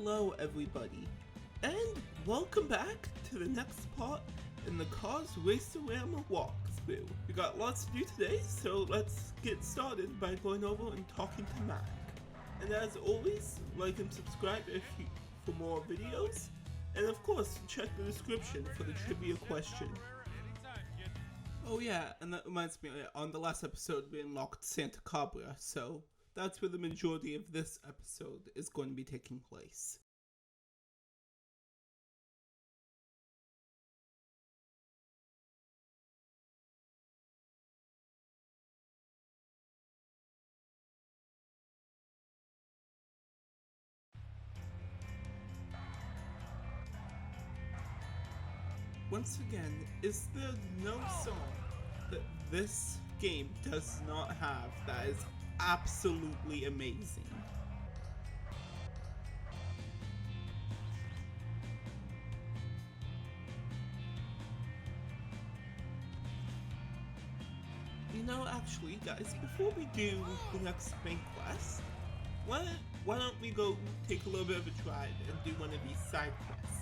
Hello everybody, and welcome back to the next part in the Cars Race O Rama walkthrough. We got lots to do today, so let's get started by going over and talking to Mac. And as always, like and subscribe for more videos, and of course check the description for the trivia question. Oh yeah, and that reminds me, on the last episode we unlocked Santa Cabra, so that's where the majority of this episode is going to be taking place. Once again, is there no song that this game does not have that is absolutely amazing? You know, actually, guys, before we do the next main quest, why don't we go take a little bit of a drive and do one of these side quests?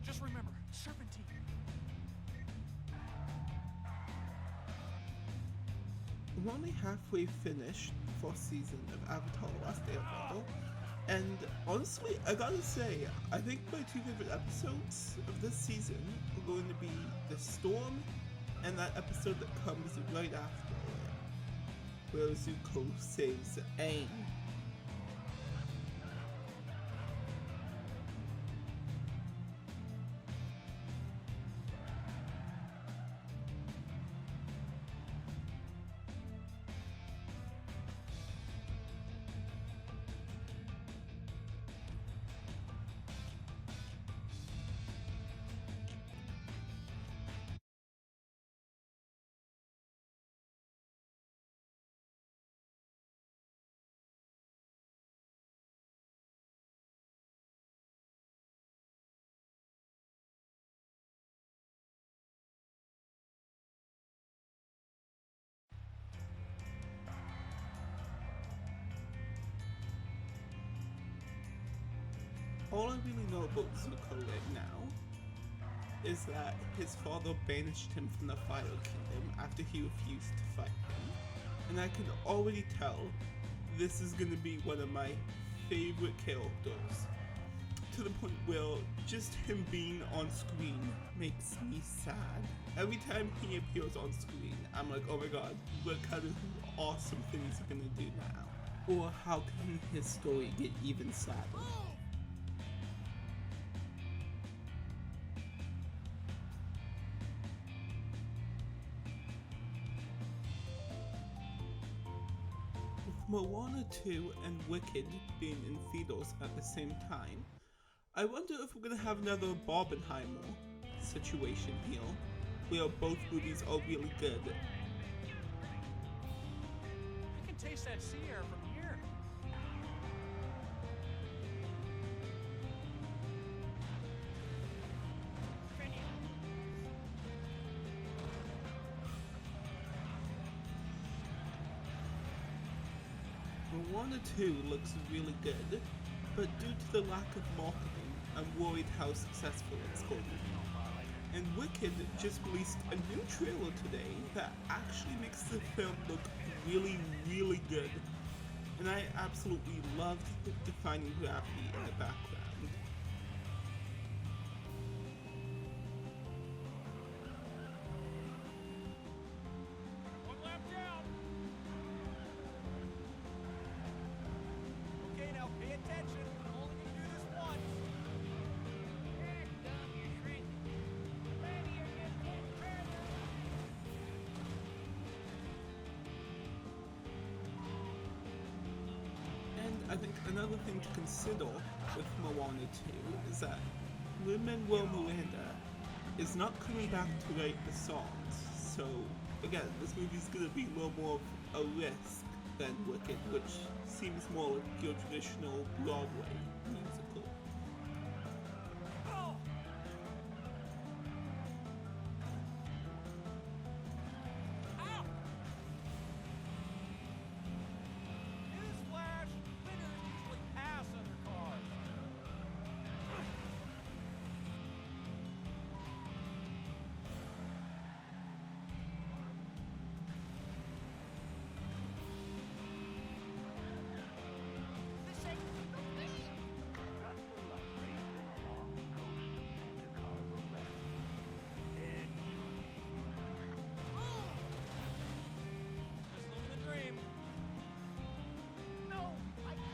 Just remember, serpentine. We're only halfway finished the fourth season of Avatar: The Last Airbender, and honestly, I gotta say, I think my two favorite episodes of this season are going to be The Storm and that episode that comes right after it, where Zuko saves Aang. All I really know about Zuko right now is that his father banished him from the Fire Kingdom after he refused to fight him. And I can already tell this is going to be one of my favorite characters, to the point where just him being on screen makes me sad. Every time he appears on screen, I'm like, oh my god, what kind of awesome things he's going to do now? Or how can his story get even sadder? Moana 2 and Wicked being in theaters at the same time, I wonder if we're gonna have another Barbenheimer situation here, where both movies are really good. I can taste that sea air from here. Moana 2 looks really good, but due to the lack of marketing, I'm worried how successful it's going to be. And Wicked just released a new trailer today that actually makes the film look really, really good. And I absolutely loved the defining gravity in the background. One lap down. Okay, now pay attention. I'm only gonna do this once. I think another thing to consider with Moana 2 is that Lin-Manuel Miranda is not coming back to write the songs. So again, this movie's gonna be a little more of a risk than Wicked, which seems more like your traditional Broadway musical. Oh! Ow! Newsflash! Winners usually pass other cars. This ain't no thing! Just living the dream. No, I can't.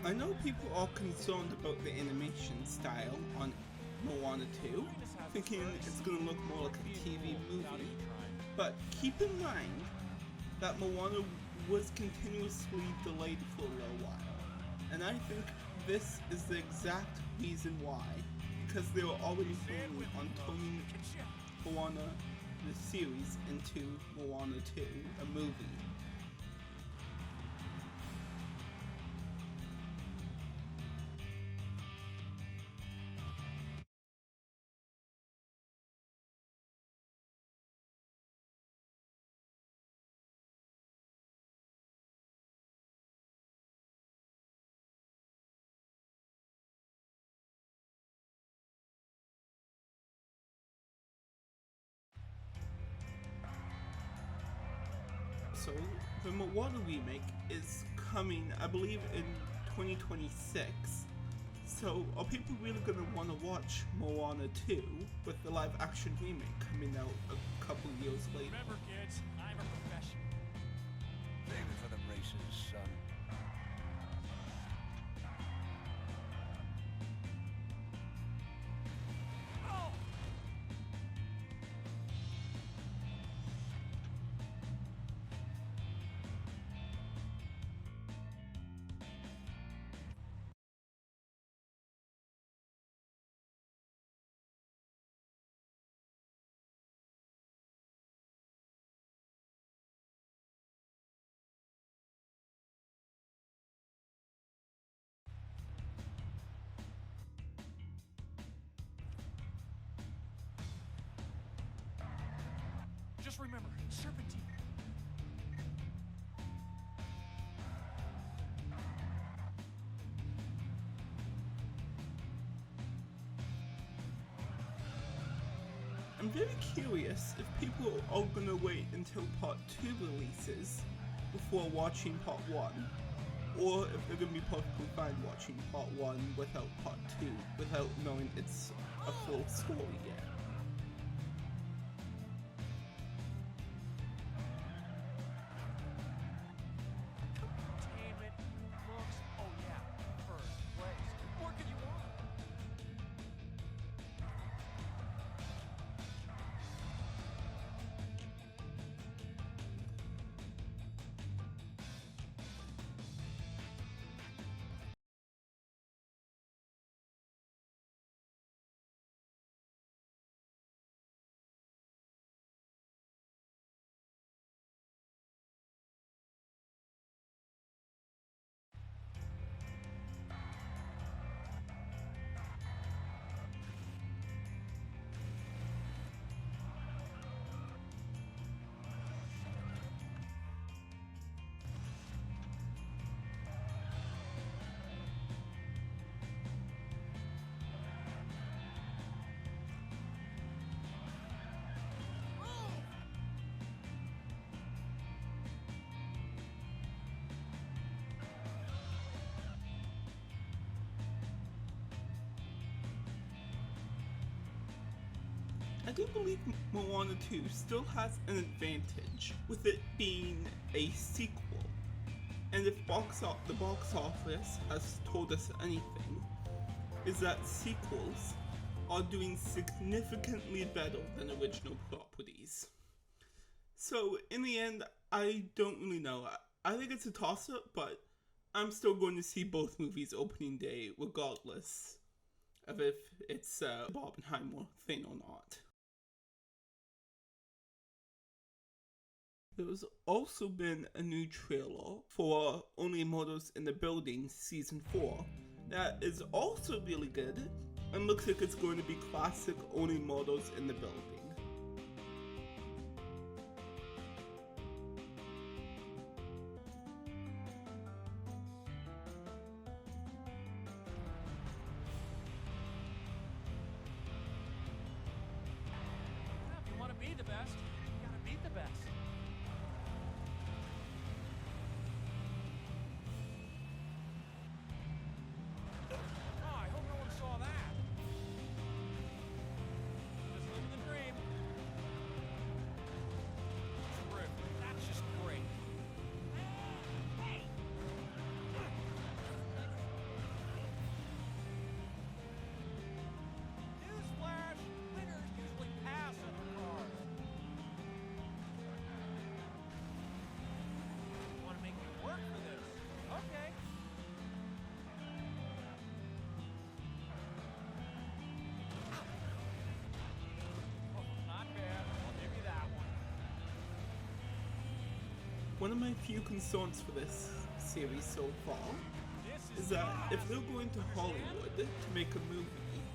I know people are concerned about the animation style on Moana 2, thinking it's gonna look more like a TV movie, but keep in mind that Moana was continuously delayed for a little while, and I think this is the exact reason why, because they were already planning on turning Moana the series into Moana 2, a movie. So, the Moana remake is coming, I believe, in 2026. So, are people really gonna want to watch Moana 2 with the live action remake coming out a couple years later? Remember, kids, I'm a professional. Save it for the races, son. Oh! Just remember, Serpentine. I'm very curious if people are gonna wait until part 2 releases before watching part 1, or if they're gonna be perfectly fine watching part 1 without part 2, without knowing it's a full story yet. I do believe Moana 2 still has an advantage, with it being a sequel. And if the box office has told us anything, is that sequels are doing significantly better than original properties. So in the end, I don't really know. I think it's a toss-up, but I'm still going to see both movies opening day regardless of if it's a Barbenheimer thing or not. There's also been a new trailer for Only Murders in the Building Season 4 that is also really good and looks like it's going to be classic Only Murders in the Building. If you want to be the best, you gotta beat the best. Oh, I hope no one saw that. Just living the dream. Terrific. That's just great. Hey! Newsflash! Winners usually pass undercars. Want to make me work for this? Okay. Oh, not bad. I'll give you that one. One of my few concerns for this series so far This is that if they're going to Hollywood to make a movie,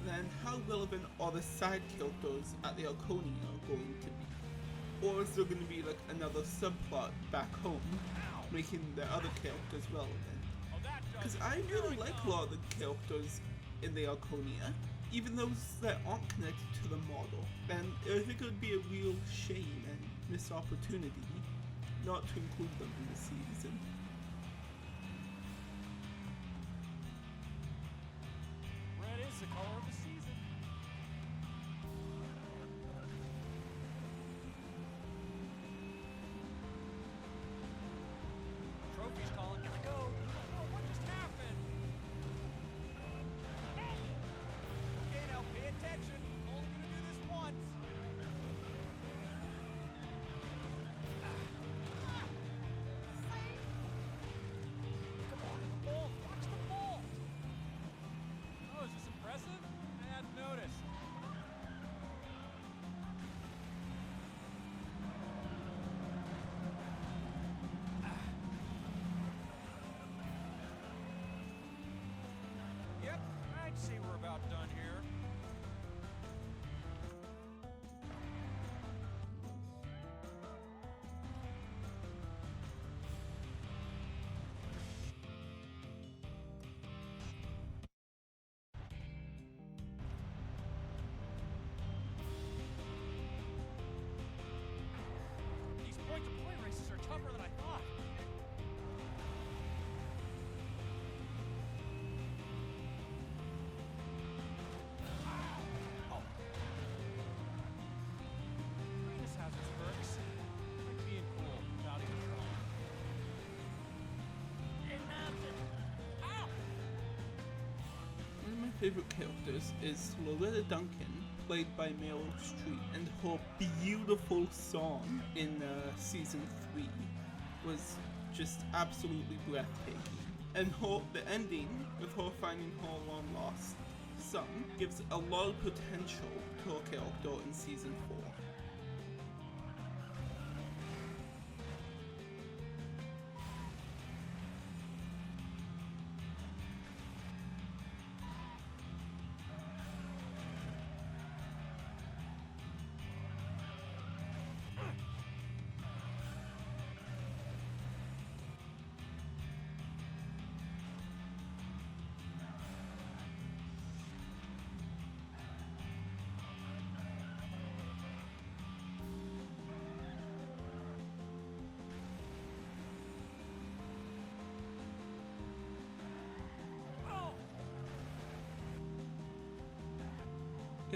then how relevant are the side characters at the Arconia going to be? Or is there going to be like another subplot back home, making the other characters relevant? Oh, that does Because it. I Here really we like a go. lot of the characters in the Arconia, even those that aren't connected to the model. And I think it would be a real shame and missed opportunity not to include them in the season. Red is the color of the season. Trophy's calling. Gotta go. Oh, what just happened? Okay, now pay attention. Only gonna do this once. Come on, the ball. Watch the ball. Oh, is this impressive? I hadn't noticed. Yep, I'd say we're about done here. These point-to-point races are tougher than I thought. Oh. This has its perks. Like being cool without even trying. Ow! One of my favorite characters is Loretta Duncan, played by Meryl Streep, and her beautiful song in season 3 was just absolutely breathtaking. And the ending, with her finding her long lost son, gives a lot of potential to her character in season 4.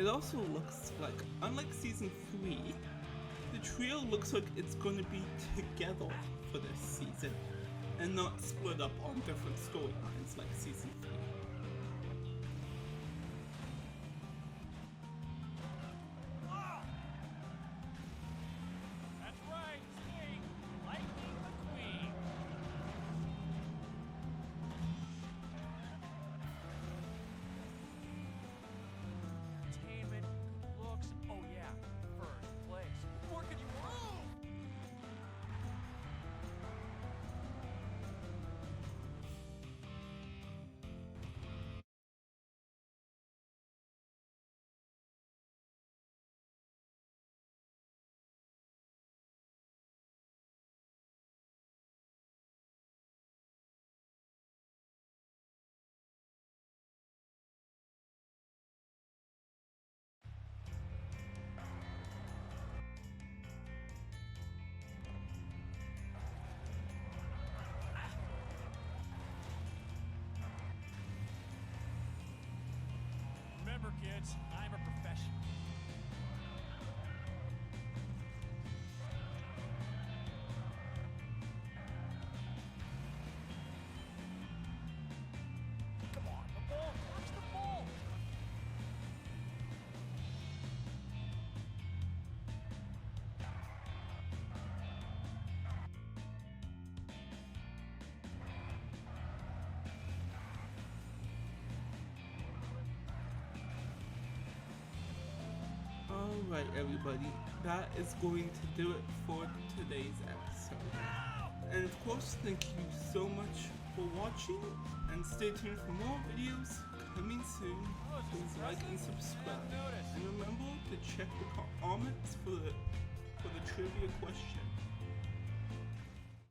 It also looks like, unlike season 3, the trio looks like it's going to be together for this season and not split up on different storylines like season 3. That's right, it's me, Lightning McQueen. Entertainment, looks, oh yeah, first place. What more could you want? Remember, kids, I'm a professional. Come on, the ball, watch the ball. Alright everybody, that is going to do it for today's episode. And of course, thank you so much for watching, and stay tuned for more videos coming soon. Please like and subscribe. And remember to check the comments for the trivia question.